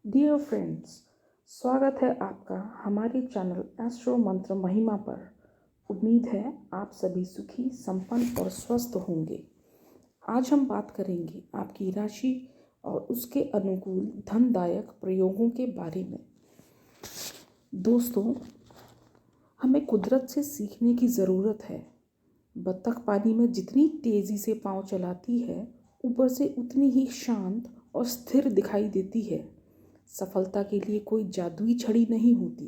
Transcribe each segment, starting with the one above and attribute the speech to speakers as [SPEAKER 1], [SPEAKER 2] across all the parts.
[SPEAKER 1] Dear friends, स्वागत है आपका हमारे चैनल एस्ट्रो मंत्र महिमा पर। उम्मीद है आप सभी सुखी, संपन्न और स्वस्थ होंगे। आज हम बात करेंगे आपकी राशि और उसके अनुकूल धनदायक प्रयोगों के बारे में। दोस्तों, हमें कुदरत से सीखने की ज़रूरत है। बत्तख पानी में जितनी तेज़ी से पाँव चलाती है, ऊपर से उतनी ही शांत और स्थिर दिखाई देती है। सफलता के लिए कोई जादुई छड़ी नहीं होती।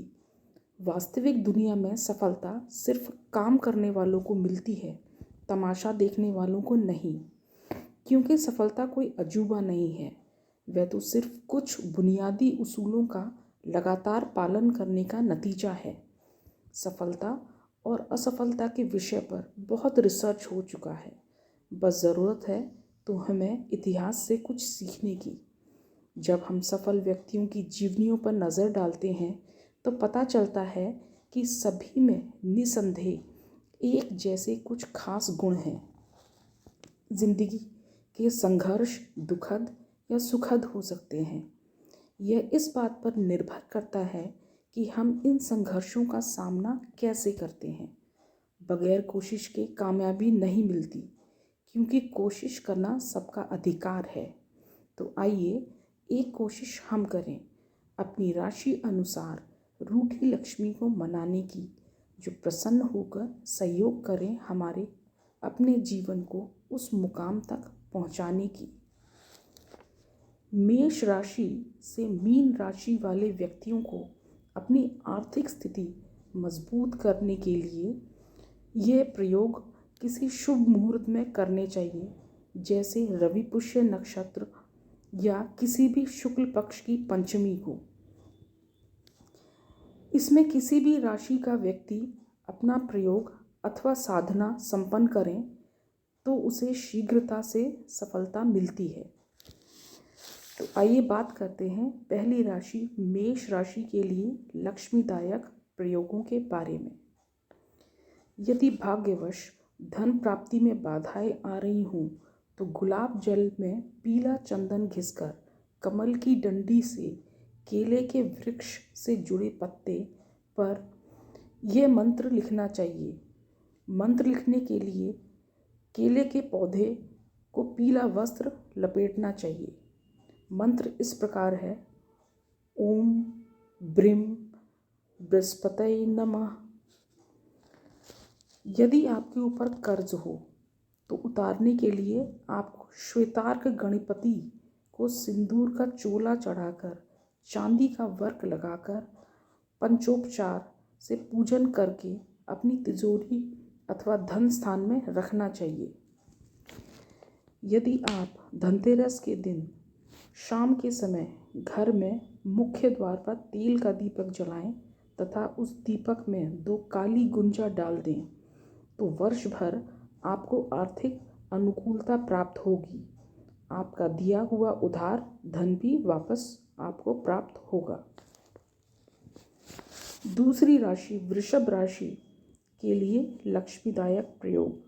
[SPEAKER 1] वास्तविक दुनिया में सफलता सिर्फ काम करने वालों को मिलती है, तमाशा देखने वालों को नहीं। क्योंकि सफलता कोई अजूबा नहीं है, वह तो सिर्फ कुछ बुनियादी उसूलों का लगातार पालन करने का नतीजा है। सफलता और असफलता के विषय पर बहुत रिसर्च हो चुका है। बस ज़रूरत है तो हमें इतिहास से कुछ सीखने की। जब हम सफल व्यक्तियों की जीवनियों पर नज़र डालते हैं तो पता चलता है कि सभी में निसंदेह एक जैसे कुछ खास गुण हैं। जिंदगी के संघर्ष दुखद या सुखद हो सकते हैं। यह इस बात पर निर्भर करता है कि हम इन संघर्षों का सामना कैसे करते हैं। बगैर कोशिश के कामयाबी नहीं मिलती, क्योंकि कोशिश करना सबका अधिकार है। तो आइए एक कोशिश हम करें अपनी राशि अनुसार रूठी लक्ष्मी को मनाने की, जो प्रसन्न होकर सहयोग करें हमारे अपने जीवन को उस मुकाम तक पहुंचाने की। मेष राशि से मीन राशि वाले व्यक्तियों को अपनी आर्थिक स्थिति मजबूत करने के लिए यह प्रयोग किसी शुभ मुहूर्त में करने चाहिए, जैसे रवि पुष्य नक्षत्र या किसी भी शुक्ल पक्ष की पंचमी को। इसमें किसी भी राशि का व्यक्ति अपना प्रयोग अथवा साधना संपन्न करें तो उसे शीघ्रता से सफलता मिलती है। तो आइए बात करते हैं पहली राशि मेष राशि के लिए लक्ष्मीदायक प्रयोगों के बारे में। यदि भाग्यवश धन प्राप्ति में बाधाएं आ रही हों तो गुलाब जल में पीला चंदन घिसकर कमल की डंडी से केले के वृक्ष से जुड़े पत्ते पर यह मंत्र लिखना चाहिए। मंत्र लिखने के लिए केले के पौधे को पीला वस्त्र लपेटना चाहिए। मंत्र इस प्रकार है: ओम ब्रीम बृहस्पतये नमः। यदि आपके ऊपर कर्ज हो तो उतारने के लिए आपको श्वेतार्क गणपति को सिंदूर का चोला चढ़ाकर चांदी का वर्क लगाकर पंचोपचार से पूजन करके अपनी तिजोरी अथवा धन स्थान में रखना चाहिए। यदि आप धनतेरस के दिन शाम के समय घर में मुख्य द्वार पर तेल का दीपक जलाएं तथा उस दीपक में 2 काली गुंजा डाल दें तो वर्ष भर आपको आर्थिक अनुकूलता प्राप्त होगी। आपका दिया हुआ उधार धन भी वापस आपको प्राप्त होगा। दूसरी राशि वृषभ राशि के लिए लक्ष्मीदायक प्रयोग।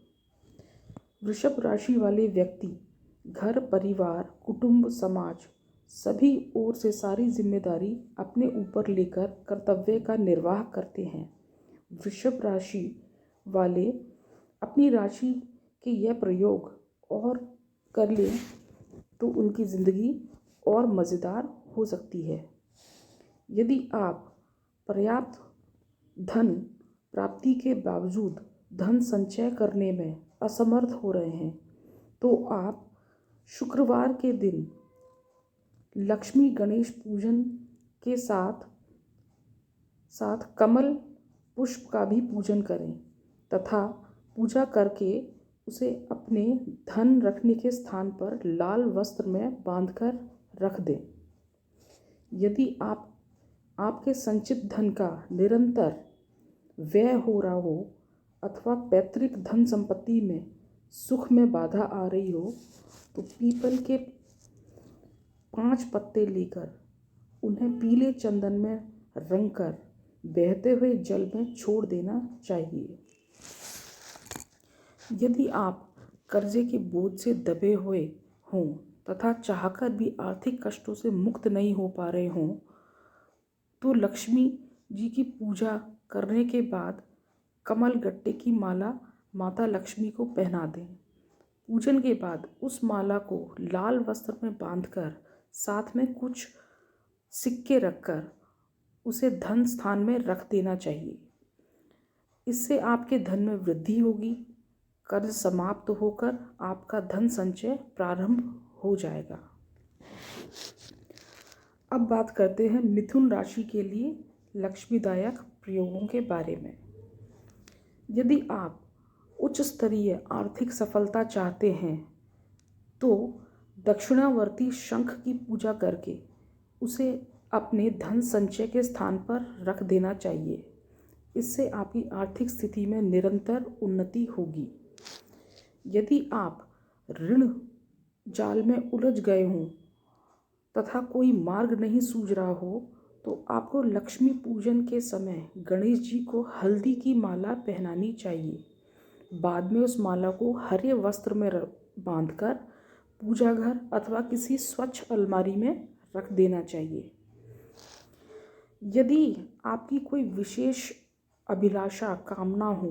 [SPEAKER 1] वृषभ राशि वाले व्यक्ति घर परिवार कुटुंब समाज सभी ओर से सारी जिम्मेदारी अपने ऊपर लेकर कर्तव्य का निर्वाह करते हैं। वृषभ राशि वाले अपनी राशि के यह प्रयोग और कर लें तो उनकी ज़िंदगी और मज़ेदार हो सकती है। यदि आप पर्याप्त धन प्राप्ति के बावजूद धन संचय करने में असमर्थ हो रहे हैं तो आप शुक्रवार के दिन लक्ष्मी गणेश पूजन के साथ साथ कमल पुष्प का भी पूजन करें तथा पूजा करके उसे अपने धन रखने के स्थान पर लाल वस्त्र में बांधकर रख दें। यदि आपके संचित धन का निरंतर व्यय हो रहा हो अथवा पैतृक धन संपत्ति में सुख में बाधा आ रही हो तो पीपल के 5 पत्ते लेकर उन्हें पीले चंदन में रंगकर बहते हुए जल में छोड़ देना चाहिए। यदि आप कर्जे के बोझ से दबे हुए हों तथा चाहकर भी आर्थिक कष्टों से मुक्त नहीं हो पा रहे हों, तो लक्ष्मी जी की पूजा करने के बाद कमल गट्टे की माला माता लक्ष्मी को पहना दें। पूजन के बाद उस माला को लाल वस्त्र में बांधकर साथ में कुछ सिक्के रखकर उसे धन स्थान में रख देना चाहिए। इससे आपके धन में वृद्धि होगी, कर्ज समाप्त होकर आपका धन संचय प्रारंभ हो जाएगा। अब बात करते हैं मिथुन राशि के लिए लक्ष्मीदायक प्रयोगों के बारे में। यदि आप उच्च स्तरीय आर्थिक सफलता चाहते हैं तो दक्षिणावर्ती शंख की पूजा करके उसे अपने धन संचय के स्थान पर रख देना चाहिए। इससे आपकी आर्थिक स्थिति में निरंतर उन्नति होगी। यदि आप ऋण जाल में उलझ गए हों तथा कोई मार्ग नहीं सूझ रहा हो तो आपको लक्ष्मी पूजन के समय गणेश जी को हल्दी की माला पहनानी चाहिए। बाद में उस माला को हरे वस्त्र में बांधकर पूजा घर अथवा किसी स्वच्छ अलमारी में रख देना चाहिए। यदि आपकी कोई विशेष अभिलाषा कामना हो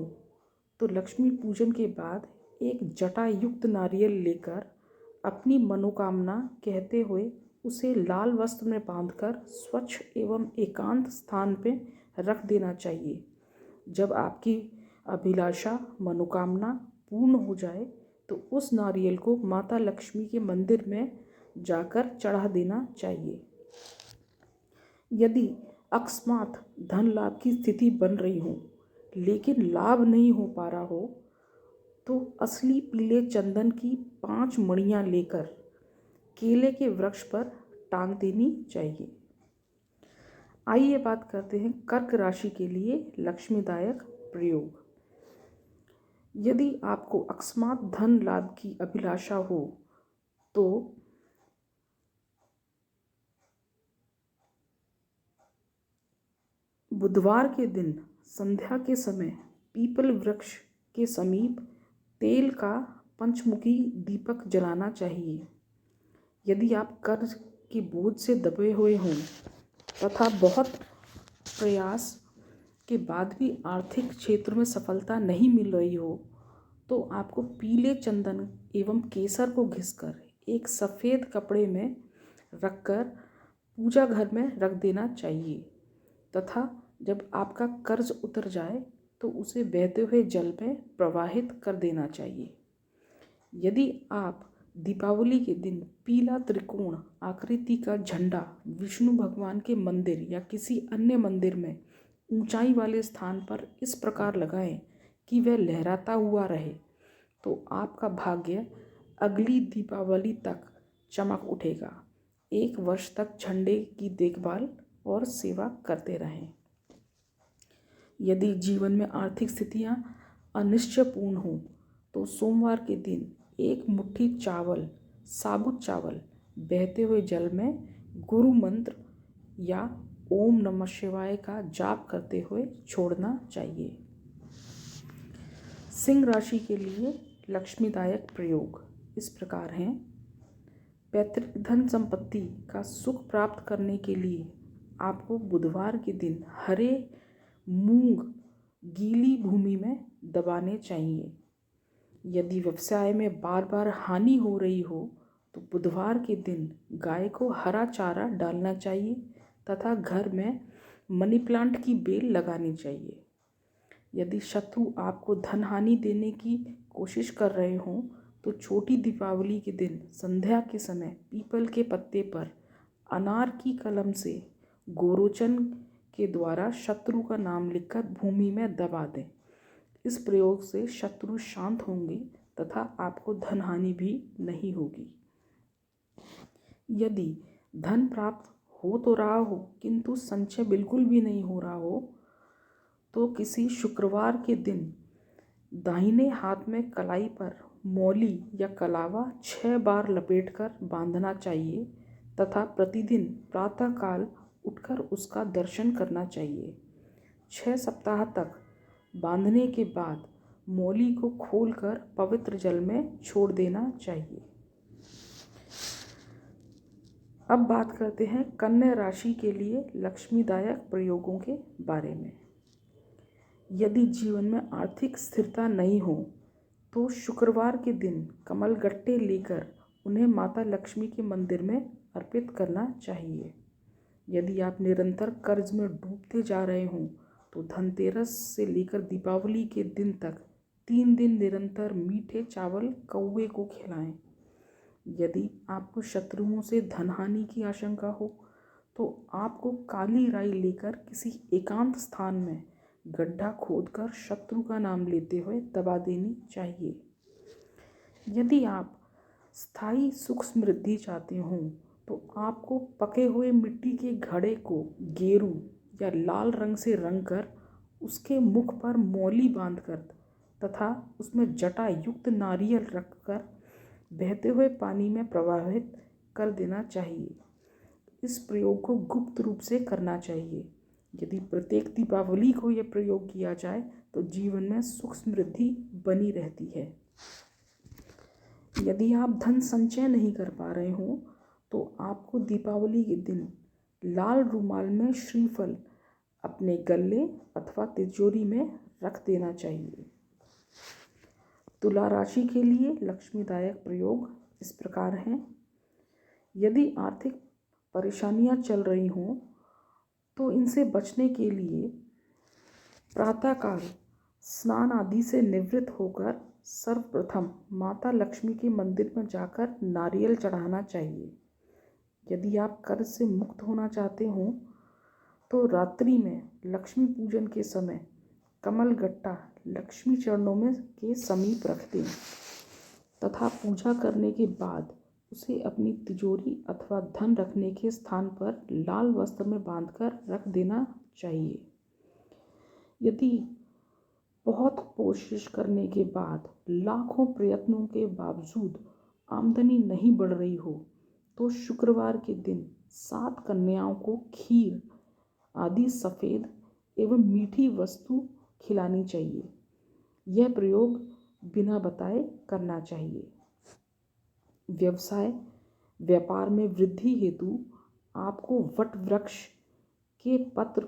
[SPEAKER 1] तो लक्ष्मी पूजन के बाद एक जटा युक्त नारियल लेकर अपनी मनोकामना कहते हुए उसे लाल वस्त्र में बांधकर स्वच्छ एवं एकांत स्थान पर रख देना चाहिए। जब आपकी अभिलाषा मनोकामना पूर्ण हो जाए तो उस नारियल को माता लक्ष्मी के मंदिर में जाकर चढ़ा देना चाहिए। यदि अकस्मात धन लाभ की स्थिति बन रही हो लेकिन लाभ नहीं हो पा रहा हो तो असली पीले चंदन की 5 मणियाँ लेकर केले के वृक्ष पर टांग देनी चाहिए। आइए बात करते हैं कर्क राशि के लिए लक्ष्मीदायक प्रयोग। यदि आपको अकस्मात धन लाभ की अभिलाषा हो तो बुधवार के दिन संध्या के समय पीपल वृक्ष के समीप तेल का पंचमुखी दीपक जलाना चाहिए। यदि आप कर्ज के बोझ से दबे हुए हों तथा बहुत प्रयास के बाद भी आर्थिक क्षेत्र में सफलता नहीं मिल रही हो तो आपको पीले चंदन एवं केसर को घिसकर एक सफ़ेद कपड़े में रखकर पूजा घर में रख देना चाहिए तथा जब आपका कर्ज उतर जाए तो उसे बहते हुए जल में प्रवाहित कर देना चाहिए। यदि आप दीपावली के दिन पीला त्रिकोण आकृति का झंडा विष्णु भगवान के मंदिर या किसी अन्य मंदिर में ऊंचाई वाले स्थान पर इस प्रकार लगाएं कि वह लहराता हुआ रहे तो आपका भाग्य अगली दीपावली तक चमक उठेगा। 1 वर्ष तक झंडे की देखभाल और सेवा करते रहें। यदि जीवन में आर्थिक स्थितियां अनिश्चयपूर्ण हों तो सोमवार के दिन 1 मुट्ठी चावल, साबुत चावल बहते हुए जल में गुरु मंत्र या ओम नमः शिवाय का जाप करते हुए छोड़ना चाहिए। सिंह राशि के लिए लक्ष्मीदायक प्रयोग इस प्रकार हैं। पैतृक धन संपत्ति का सुख प्राप्त करने के लिए आपको बुधवार के दिन हरे मूंग गीली भूमि में दबाने चाहिए। यदि व्यवसाय में बार बार हानि हो रही हो तो बुधवार के दिन गाय को हरा चारा डालना चाहिए तथा घर में मनी प्लांट की बेल लगानी चाहिए। यदि शत्रु आपको धन हानि देने की कोशिश कर रहे हों तो छोटी दीपावली के दिन संध्या के समय पीपल के पत्ते पर अनार की कलम से गोरोचन के द्वारा शत्रु का नाम लिखकर भूमि में दबा दें। इस प्रयोग से शत्रु शांत होंगे तथा आपको धन हानि भी नहीं होगी। यदि धन प्राप्त हो तो रहा हो किंतु संचय बिल्कुल भी नहीं हो रहा हो तो किसी शुक्रवार के दिन दाहिने हाथ में कलाई पर मौली या कलावा 6 बार लपेटकर बांधना चाहिए तथा प्रतिदिन प्रातःकाल उठकर उसका दर्शन करना चाहिए। 6 सप्ताह तक बांधने के बाद मौली को खोलकर पवित्र जल में छोड़ देना चाहिए। अब बात करते हैं कन्या राशि के लिए लक्ष्मीदायक प्रयोगों के बारे में। यदि जीवन में आर्थिक स्थिरता नहीं हो तो शुक्रवार के दिन कमल गट्टे लेकर उन्हें माता लक्ष्मी के मंदिर में अर्पित करना चाहिए। यदि आप निरंतर कर्ज में डूबते जा रहे हों तो धनतेरस से लेकर दीपावली के दिन तक 3 दिन निरंतर मीठे चावल कौवे को खिलाएं। यदि आपको शत्रुओं से धनहानि की आशंका हो तो आपको काली राई लेकर किसी एकांत स्थान में गड्ढा खोदकर शत्रु का नाम लेते हुए दबा देनी चाहिए। यदि आप स्थायी सुख समृद्धि चाहते हों तो आपको पके हुए मिट्टी के घड़े को गेरू या लाल रंग से रंग कर उसके मुख पर मौली बांधकर तथा उसमें जटा युक्त नारियल रखकर बहते हुए पानी में प्रवाहित कर देना चाहिए। इस प्रयोग को गुप्त रूप से करना चाहिए। यदि प्रत्येक दीपावली को यह प्रयोग किया जाए तो जीवन में सुख समृद्धि बनी रहती है। यदि आप धन संचय नहीं कर पा रहे हो तो आपको दीपावली के दिन लाल रुमाल में श्रीफल अपने गले अथवा तिजोरी में रख देना चाहिए। तुला राशि के लिए लक्ष्मीदायक प्रयोग इस प्रकार हैं। यदि आर्थिक परेशानियां चल रही हों तो इनसे बचने के लिए प्रातःकाल स्नान आदि से निवृत्त होकर सर्वप्रथम माता लक्ष्मी के मंदिर में जाकर नारियल चढ़ाना चाहिए। यदि आप कर्ज से मुक्त होना चाहते हो तो रात्रि में लक्ष्मी पूजन के समय कमल गट्टा लक्ष्मी चरणों में के समीप रख दें तथा पूजा करने के बाद उसे अपनी तिजोरी अथवा धन रखने के स्थान पर लाल वस्त्र में बांधकर रख देना चाहिए। यदि बहुत कोशिश करने के बाद लाखों प्रयत्नों के बावजूद आमदनी नहीं बढ़ रही हो तो शुक्रवार के दिन 7 कन्याओं को खीर आदि सफ़ेद एवं मीठी वस्तु खिलानी चाहिए। यह प्रयोग बिना बताए करना चाहिए। व्यापार में वृद्धि हेतु आपको वट वृक्ष के पत्र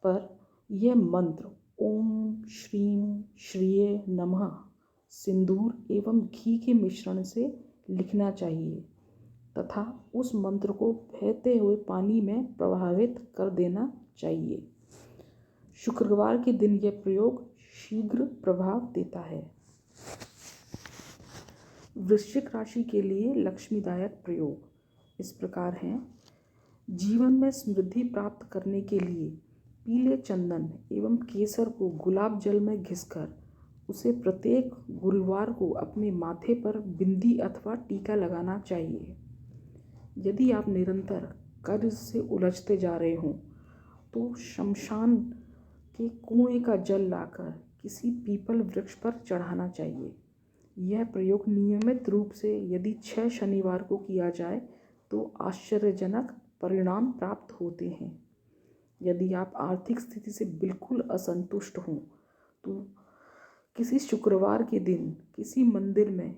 [SPEAKER 1] पर यह मंत्र ओम श्रीं श्रिये नमः सिंदूर एवं घी के मिश्रण से लिखना चाहिए तथा उस मंत्र को बहते हुए पानी में प्रवाहित कर देना चाहिए। शुक्रवार के दिन यह प्रयोग शीघ्र प्रभाव देता है। वृश्चिक राशि के लिए लक्ष्मीदायक प्रयोग इस प्रकार हैं। जीवन में समृद्धि प्राप्त करने के लिए पीले चंदन एवं केसर को गुलाब जल में घिसकर उसे प्रत्येक गुरुवार को अपने माथे पर बिंदी अथवा टीका लगाना चाहिए। यदि आप निरंतर कर्ज से उलझते जा रहे हों तो शमशान के कुएं का जल लाकर किसी पीपल वृक्ष पर चढ़ाना चाहिए। यह प्रयोग नियमित रूप से यदि 6 शनिवार को किया जाए तो आश्चर्यजनक परिणाम प्राप्त होते हैं। यदि आप आर्थिक स्थिति से बिल्कुल असंतुष्ट हों तो किसी शुक्रवार के दिन किसी मंदिर में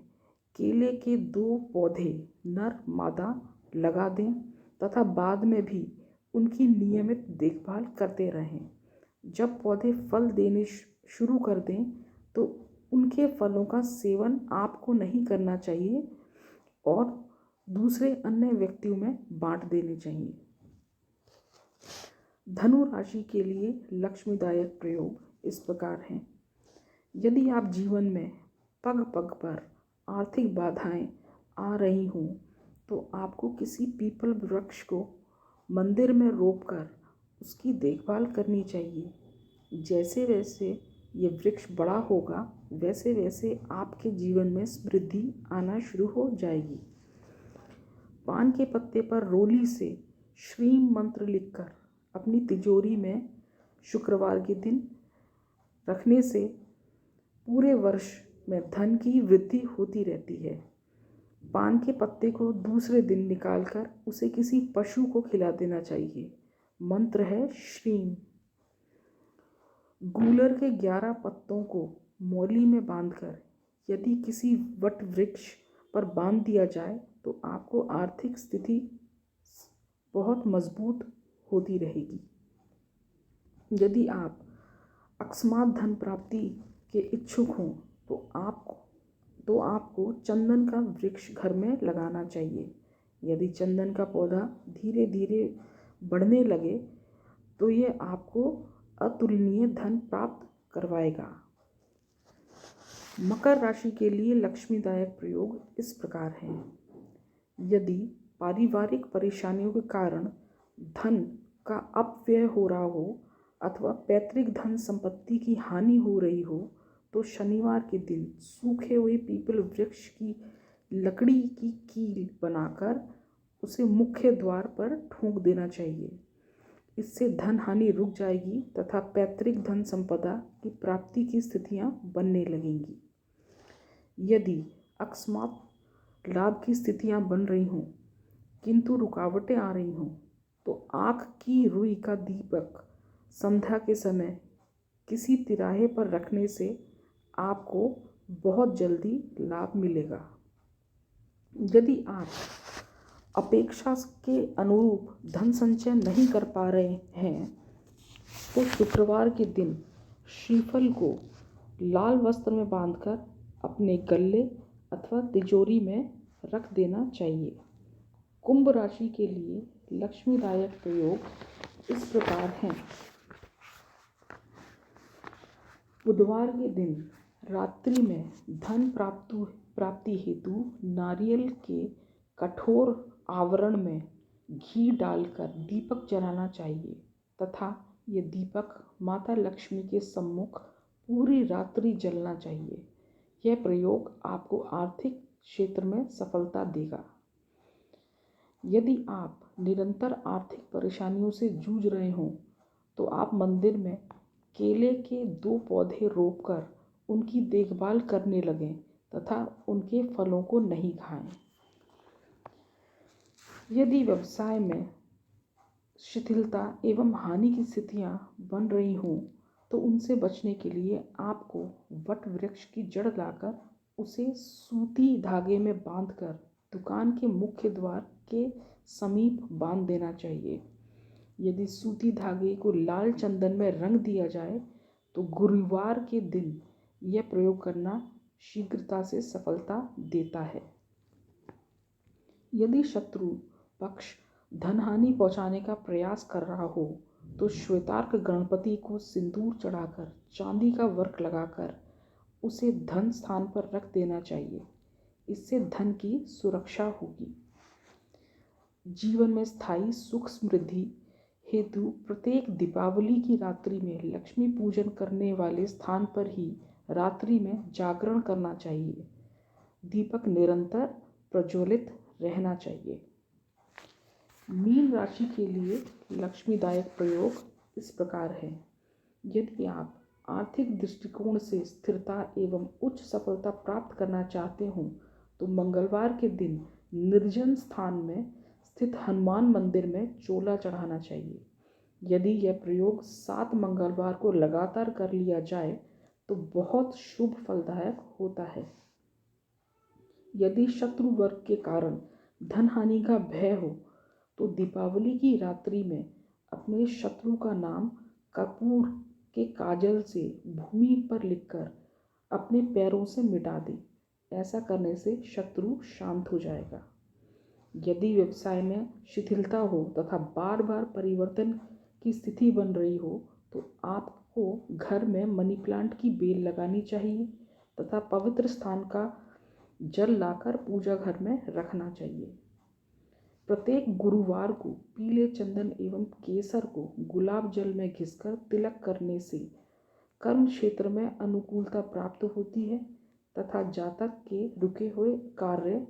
[SPEAKER 1] केले के 2 पौधे नर मादा लगा दें तथा बाद में भी उनकी नियमित देखभाल करते रहें। जब पौधे फल देने शुरू कर दें तो उनके फलों का सेवन आपको नहीं करना चाहिए और दूसरे अन्य व्यक्तियों में बांट देने चाहिए। धनु राशि के लिए लक्ष्मीदायक प्रयोग इस प्रकार हैं। यदि आप जीवन में पग पग पर आर्थिक बाधाएं आ रही हों तो आपको किसी पीपल वृक्ष को मंदिर में रोपकर उसकी देखभाल करनी चाहिए। जैसे वैसे ये वृक्ष बड़ा होगा वैसे वैसे आपके जीवन में समृद्धि आना शुरू हो जाएगी। पान के पत्ते पर रोली से श्री मंत्र लिखकर अपनी तिजोरी में शुक्रवार के दिन रखने से पूरे वर्ष में धन की वृद्धि होती रहती है। पान के पत्ते को दूसरे दिन निकालकर उसे किसी पशु को खिला देना चाहिए। मंत्र है श्रीम। गूलर के 11 पत्तों को मौली में बांधकर यदि किसी वट वृक्ष पर बांध दिया जाए तो आपको आर्थिक स्थिति बहुत मजबूत होती रहेगी। यदि आप अकस्मात धन प्राप्ति के इच्छुक हों तो आपको चंदन का वृक्ष घर में लगाना चाहिए। यदि चंदन का पौधा धीरे धीरे बढ़ने लगे तो ये आपको अतुलनीय धन प्राप्त करवाएगा। मकर राशि के लिए लक्ष्मीदायक प्रयोग इस प्रकार हैं। यदि पारिवारिक परेशानियों के कारण धन का अपव्यय हो रहा हो अथवा पैतृक धन संपत्ति की हानि हो रही हो तो शनिवार के दिन सूखे हुए पीपल वृक्ष की लकड़ी की कील बनाकर उसे मुख्य द्वार पर ठोक देना चाहिए। इससे धन हानि रुक जाएगी तथा पैतृक धन संपदा की प्राप्ति की स्थितियां बनने लगेंगी। यदि अकस्मात लाभ की स्थितियां बन रही हों किंतु रुकावटें आ रही हों तो आँख की रुई का दीपक संध्या के समय किसी तिराहे पर रखने से आपको बहुत जल्दी लाभ मिलेगा। यदि आप अपेक्षा के अनुरूप धन संचय नहीं कर पा रहे हैं तो शुक्रवार के दिन श्रीफल को लाल वस्त्र में बांधकर अपने गले अथवा तिजोरी में रख देना चाहिए। कुंभ राशि के लिए लक्ष्मीदायक प्रयोग इस प्रकार हैं। बुधवार के दिन रात्रि में धन प्राप्ति हेतु नारियल के कठोर आवरण में घी डालकर दीपक जलाना चाहिए तथा ये दीपक माता लक्ष्मी के सम्मुख पूरी रात्रि जलना चाहिए। यह प्रयोग आपको आर्थिक क्षेत्र में सफलता देगा। यदि आप निरंतर आर्थिक परेशानियों से जूझ रहे हों तो आप मंदिर में केले के 2 पौधे रोपकर उनकी देखभाल करने लगें तथा उनके फलों को नहीं खाएं। यदि व्यवसाय में शिथिलता एवं हानि की स्थितियां बन रही हों तो उनसे बचने के लिए आपको वट वृक्ष की जड़ लाकर उसे सूती धागे में बांधकर दुकान के मुख्य द्वार के समीप बांध देना चाहिए। यदि सूती धागे को लाल चंदन में रंग दिया जाए तो गुरुवार के दिन यह प्रयोग करना शीघ्रता से सफलता देता है। यदि शत्रु पक्ष धनहानि पहुंचाने का प्रयास कर रहा हो तो श्वेतार्क गणपति को सिंदूर चढ़ाकर चांदी का वर्क लगाकर उसे धन स्थान पर रख देना चाहिए। इससे धन की सुरक्षा होगी। जीवन में स्थायी सुख समृद्धि हेतु प्रत्येक दीपावली की रात्रि में लक्ष्मी पूजन करने वाले स्थान पर ही रात्रि में जागरण करना चाहिए। दीपक निरंतर प्रज्वलित रहना चाहिए। मीन राशि के लिए लक्ष्मीदायक प्रयोग इस प्रकार है। यदि आप आर्थिक दृष्टिकोण से स्थिरता एवं उच्च सफलता प्राप्त करना चाहते हो तो मंगलवार के दिन निर्जन स्थान में स्थित हनुमान मंदिर में चोला चढ़ाना चाहिए। यदि यह प्रयोग 7 मंगलवार को लगातार कर लिया जाए तो बहुत शुभ फलदायक होता है। यदि शत्रु वर्ग के कारण धन हानि का भय हो तो दीपावली की रात्रि में अपने शत्रु का नाम कपूर के काजल से भूमि पर लिखकर अपने पैरों से मिटा दें। ऐसा करने से शत्रु शांत हो जाएगा। यदि व्यवसाय में शिथिलता हो तथा बार बार परिवर्तन की स्थिति बन रही हो तो आपको घर में मनी प्लांट की बेल लगानी चाहिए तथा पवित्र स्थान का जल लाकर पूजा घर में रखना चाहिए। प्रत्येक गुरुवार को पीले चंदन एवं केसर को गुलाब जल में घिसकर तिलक करने से कर्म क्षेत्र में अनुकूलता प्राप्त होती है तथा जातक के रुके हुए कार्य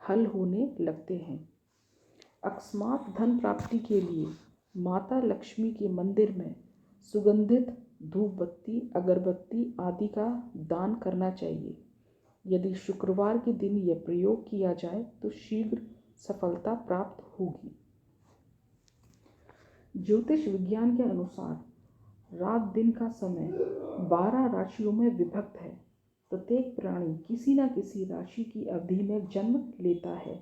[SPEAKER 1] हल होने लगते हैं। अकस्मात धन प्राप्ति के लिए माता लक्ष्मी के मंदिर में सुगंधित धूप बत्ती अगरबत्ती आदि का दान करना चाहिए। यदि शुक्रवार के दिन यह प्रयोग किया जाए तो शीघ्र सफलता प्राप्त होगी। ज्योतिष विज्ञान के अनुसार रात दिन का समय 12 राशियों में विभक्त है। प्रत्येक प्राणी किसी न किसी राशि की अवधि में जन्म लेता है।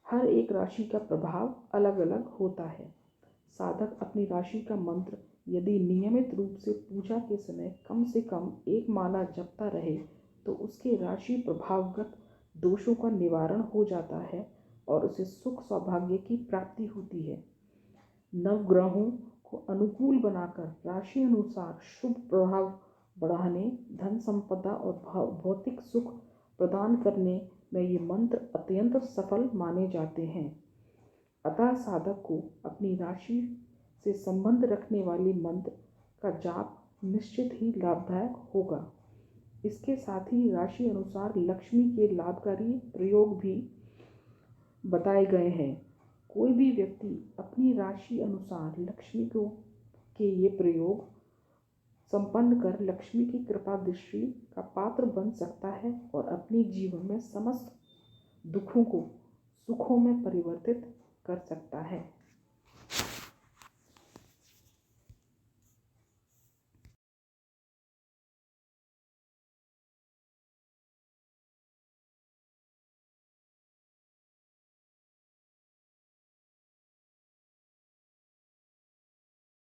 [SPEAKER 1] हर एक राशि का प्रभाव अलग अलग होता है। साधक अपनी राशि का मंत्र यदि नियमित रूप से पूजा के समय कम से कम एक माला जपता रहे तो उसके राशि प्रभावगत दोषों का निवारण हो जाता है और उसे सुख सौभाग्य की प्राप्ति होती है। नवग्रहों को अनुकूल बनाकर राशि अनुसार शुभ प्रभाव बढ़ाने, धन संपदा और भौतिक सुख प्रदान करने में ये मंत्र अत्यंत सफल माने जाते हैं। अतः साधक को अपनी राशि से संबंध रखने वाले मंत्र का जाप निश्चित ही लाभदायक होगा। इसके साथ ही राशि अनुसार लक्ष्मी के लाभकारी प्रयोग भी बताए गए हैं। कोई भी व्यक्ति अपनी राशि अनुसार लक्ष्मी को के ये प्रयोग संपन्न कर लक्ष्मी की कृपा दृष्टि का पात्र बन सकता है और अपने जीवन में समस्त दुखों को सुखों में परिवर्तित कर सकता है।